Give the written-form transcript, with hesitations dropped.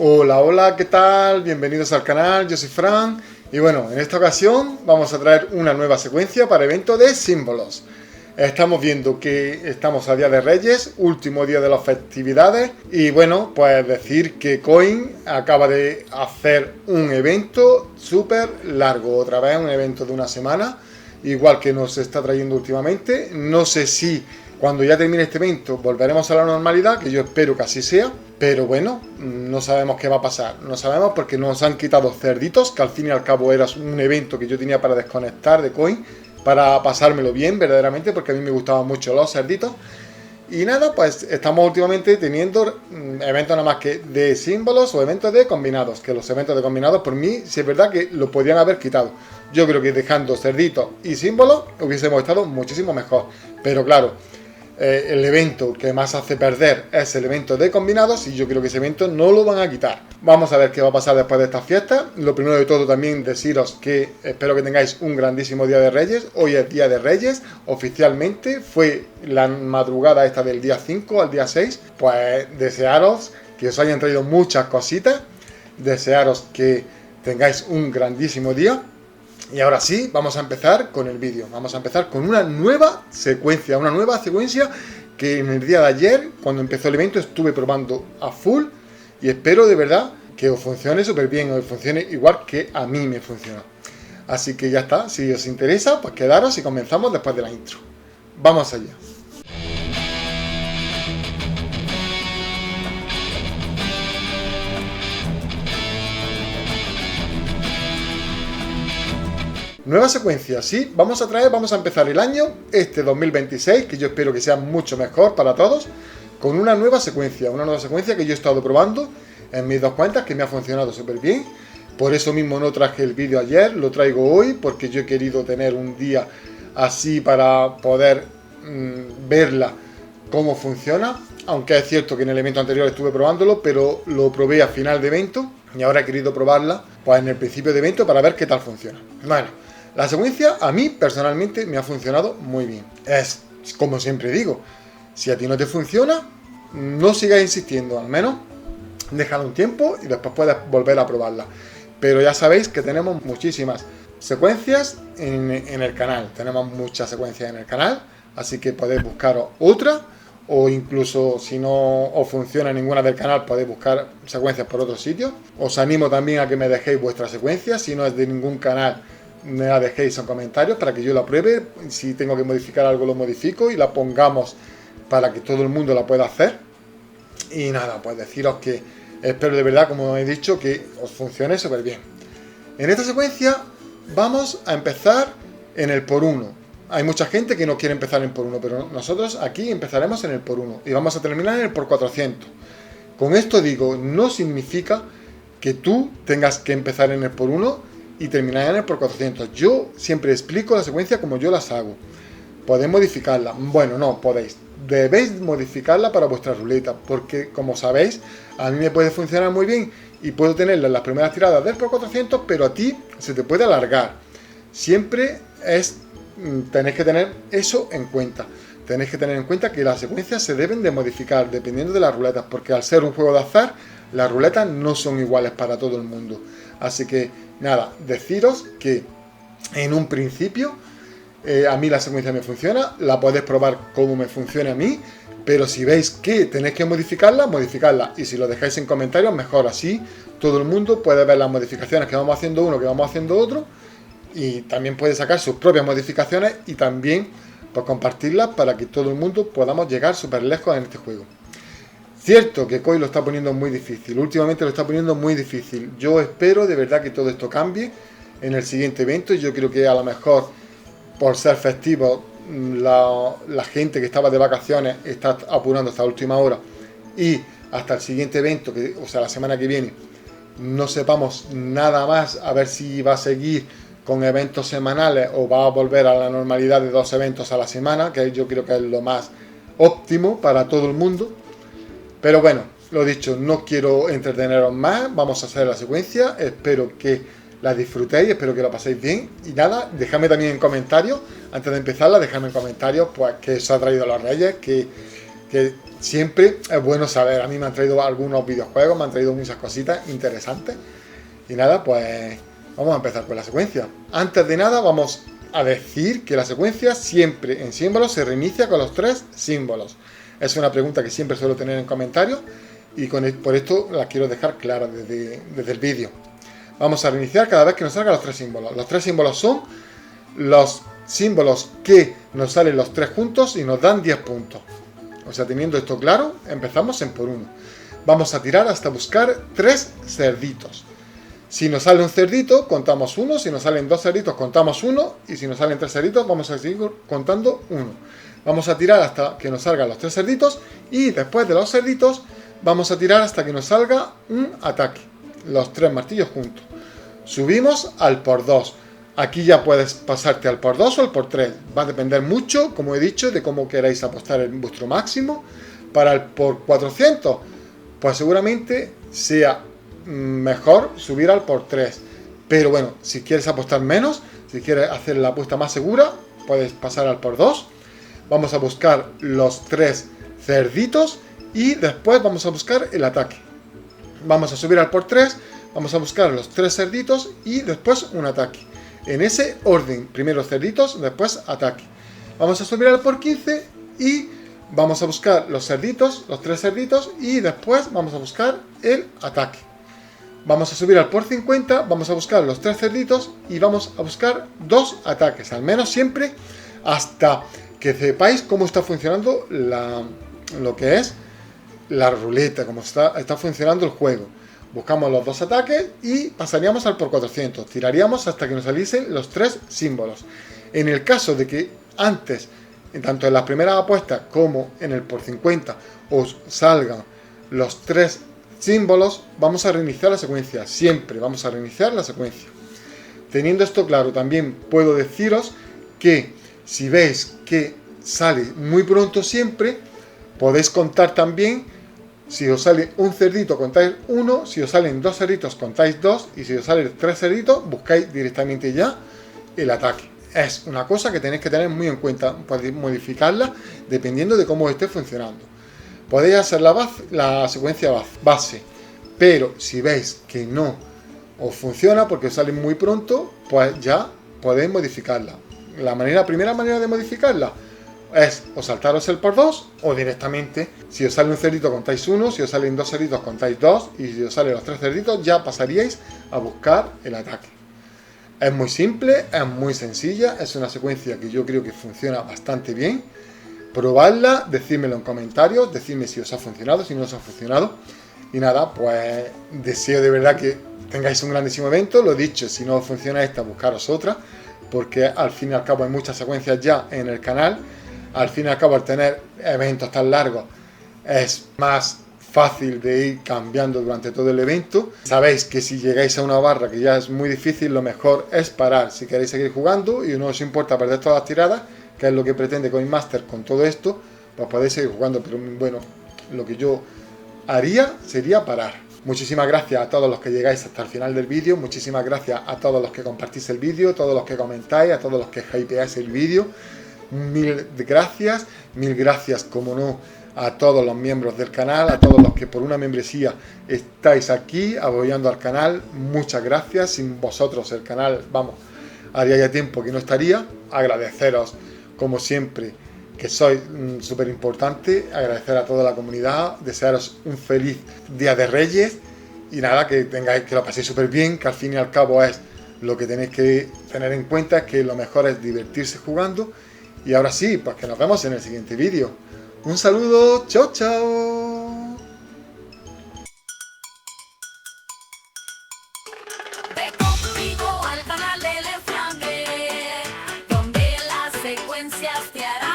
Hola, hola, ¿qué tal? Bienvenidos al canal, yo soy Fran y bueno, en esta ocasión vamos a traer una nueva secuencia para evento de símbolos. Estamos viendo que estamos a Día de Reyes, último día de las festividades y bueno, pues decir que Coin acaba de hacer un evento súper largo, otra vez un evento de una semana, igual que nos está trayendo últimamente. No sé si cuando ya termine este evento volveremos a la normalidad, que yo espero que así sea, pero bueno, no sabemos qué va a pasar. No sabemos porque nos han quitado cerditos, que al fin y al cabo era un evento que yo tenía para desconectar de Coin, para pasármelo bien verdaderamente, porque a mí me gustaban mucho los cerditos. Y nada, pues estamos últimamente teniendo eventos nada más que de símbolos o eventos de combinados, que los eventos de combinados por mí, si es verdad que lo podían haber quitado. Yo creo que dejando cerditos y símbolos hubiésemos estado muchísimo mejor. Pero claro, el evento que más hace perder es el evento de combinados y yo creo que ese evento no lo van a quitar. Vamos a ver qué va a pasar después de estas fiestas. Lo primero de todo también deciros que espero que tengáis un grandísimo Día de Reyes. Hoy es Día de Reyes, oficialmente fue la madrugada esta del día 5 al día 6. Pues desearos que os hayan traído muchas cositas, desearos que tengáis un grandísimo día. Y ahora sí, vamos a empezar con el vídeo. Vamos a empezar con una nueva secuencia que en el día de ayer, cuando empezó el evento, estuve probando a full y espero de verdad que os funcione súper bien, os funcione igual que a mí me funciona. Así que ya está, si os interesa, pues quedaros y comenzamos después de la intro. Vamos allá. Nueva secuencia, sí, vamos a empezar el año, este 2026, que yo espero que sea mucho mejor para todos, con una nueva secuencia que yo he estado probando en mis dos cuentas, que me ha funcionado súper bien. Por eso mismo no traje el vídeo ayer, lo traigo hoy, porque yo he querido tener un día así para poder verla cómo funciona, aunque es cierto que en el evento anterior estuve probándolo, pero lo probé a final de evento, y ahora he querido probarla pues en el principio de evento para ver qué tal funciona. Bueno, la secuencia a mí personalmente me ha funcionado muy bien. Es como siempre digo, si a ti no te funciona, no sigas insistiendo, al menos déjalo un tiempo y después puedes volver a probarla. Pero ya sabéis que tenemos muchísimas secuencias en el canal, tenemos muchas secuencias en el canal, así que podéis buscaros otra, o incluso si no os funciona ninguna del canal podéis buscar secuencias por otros sitios. Os animo también a que me dejéis vuestra secuencia, si no es de ningún canal me la dejéis en comentarios para que yo la pruebe. Si tengo que modificar algo lo modifico y la pongamos para que todo el mundo la pueda hacer. Y nada, pues deciros que espero de verdad, como he dicho, que os funcione súper bien. En esta secuencia vamos a empezar en el por 1. Hay mucha gente que no quiere empezar en por 1, pero nosotros aquí empezaremos en el por 1 y vamos a terminar en el por 400. Con esto digo, no significa que tú tengas que empezar en el por 1 y terminar en el por 400. Yo siempre explico la secuencia como yo las hago. Podéis modificarla. Bueno, no, podéis. Debéis modificarla para vuestra ruleta, porque como sabéis, a mí me puede funcionar muy bien y puedo tenerla en las primeras tiradas del por 400, pero a ti se te puede alargar. Siempre tenéis que tener eso en cuenta. Tenéis que tener en cuenta que las secuencias se deben de modificar dependiendo de las ruletas, porque al ser un juego de azar, las ruletas no son iguales para todo el mundo. Así que nada, deciros que en un principio a mí la secuencia me funciona, la podéis probar como me funciona a mí, pero si veis que tenéis que modificarla, y si lo dejáis en comentarios mejor, así todo el mundo puede ver las modificaciones que vamos haciendo uno, que vamos haciendo otro, y también puede sacar sus propias modificaciones y también pues compartirlas para que todo el mundo podamos llegar súper lejos en este juego. Cierto que Coin lo está poniendo muy difícil, últimamente lo está poniendo muy difícil. Yo espero de verdad que todo esto cambie en el siguiente evento. Yo creo que a lo mejor por ser festivo la gente que estaba de vacaciones está apurando hasta la última hora y hasta el siguiente evento, o sea la semana que viene, no sepamos nada más, a ver si va a seguir con eventos semanales o va a volver a la normalidad de 2 eventos a la semana, que yo creo que es lo más óptimo para todo el mundo. Pero bueno, lo dicho, no quiero entreteneros más, vamos a hacer la secuencia, espero que la disfrutéis, espero que la paséis bien. Y nada, dejadme también en comentarios, antes de empezarla, dejadme en comentarios pues que os ha traído los Reyes, que siempre es bueno saber. A mí me han traído algunos videojuegos, me han traído muchas cositas interesantes. Y nada, pues vamos a empezar con la secuencia. Antes de nada vamos a decir que la secuencia siempre en símbolos se reinicia con los 3 símbolos. Es una pregunta que siempre suelo tener en comentarios y por esto la quiero dejar clara desde el vídeo. Vamos a reiniciar cada vez que nos salgan los 3 símbolos. Los 3 símbolos son los símbolos que nos salen los 3 juntos y nos dan 10 puntos. O sea, teniendo esto claro, empezamos en por 1. Vamos a tirar hasta buscar 3 cerditos. Si nos sale un cerdito, contamos 1. Si nos salen 2 cerditos, contamos 1. Y si nos salen 3 cerditos, vamos a seguir contando 1. Vamos a tirar hasta que nos salgan los 3 cerditos. Y después de los cerditos, vamos a tirar hasta que nos salga un ataque. Los 3 martillos juntos. Subimos al por 2. Aquí ya puedes pasarte al por 2 o al por 3. Va a depender mucho, como he dicho, de cómo queráis apostar en vuestro máximo. Para el por 400, pues seguramente sea mejor subir al por 3. Pero bueno, si quieres apostar menos, si quieres hacer la apuesta más segura, puedes pasar al por 2. Vamos a buscar los 3 cerditos y después vamos a buscar el ataque. Vamos a subir al por 3, vamos a buscar los 3 cerditos y después un ataque. En ese orden, primero cerditos, después ataque. Vamos a subir al por 15 y vamos a buscar los cerditos, los 3 cerditos y después vamos a buscar el ataque. Vamos a subir al por 50, vamos a buscar los 3 cerditos y vamos a buscar 2 ataques, al menos siempre hasta que sepáis cómo está funcionando lo que es la ruleta, cómo está funcionando el juego. Buscamos los 2 ataques y pasaríamos al por 400. Tiraríamos hasta que nos saliesen los 3 símbolos. En el caso de que antes, tanto en las primeras apuestas como en el por 50, os salgan los 3 símbolos, vamos a reiniciar la secuencia. Siempre vamos a reiniciar la secuencia. Teniendo esto claro, también puedo deciros que si veis que sale muy pronto siempre, podéis contar también. Si os sale un cerdito, contáis 1. Si os salen 2 cerditos, contáis 2. Y si os salen 3 cerditos, buscáis directamente ya el ataque. Es una cosa que tenéis que tener muy en cuenta. Podéis modificarla dependiendo de cómo esté funcionando. Podéis hacer la secuencia base. Pero si veis que no os funciona porque os sale muy pronto, pues ya podéis modificarla. La primera manera de modificarla es o saltaros el por 2 o directamente, si os sale un cerdito contáis 1, si os salen 2 cerditos contáis 2 y si os salen los 3 cerditos ya pasaríais a buscar el ataque. Es muy simple, es muy sencilla, es una secuencia que yo creo que funciona bastante bien. Probadla, decídmelo en comentarios, decidme si os ha funcionado, si no os ha funcionado. Y nada, pues deseo de verdad que tengáis un grandísimo evento. Lo dicho, si no os funciona esta, buscaros otra, porque al fin y al cabo hay muchas secuencias ya en el canal. Al fin y al cabo, al tener eventos tan largos, es más fácil de ir cambiando durante todo el evento. Sabéis que si llegáis a una barra que ya es muy difícil, lo mejor es parar. Si queréis seguir jugando y no os importa perder todas las tiradas, que es lo que pretende Coinmaster con todo esto, pues podéis seguir jugando. Pero bueno, lo que yo haría sería parar. Muchísimas gracias a todos los que llegáis hasta el final del vídeo. Muchísimas gracias a todos los que compartís el vídeo, a todos los que comentáis, a todos los que hypeáis el vídeo. Mil gracias, como no, a todos los miembros del canal, a todos los que por una membresía estáis aquí apoyando al canal. Muchas gracias. Sin vosotros el canal, vamos, haría ya tiempo que no estaría. Agradeceros, como siempre, que sois súper importante. Agradecer a toda la comunidad, desearos un feliz Día de Reyes y nada, que lo paséis súper bien, que al fin y al cabo es lo que tenéis que tener en cuenta, que lo mejor es divertirse jugando. Y ahora sí, pues que nos vemos en el siguiente vídeo. Un saludo, chao, chao. Ve conmigo al canal del Enflambe, donde las secuencias te harán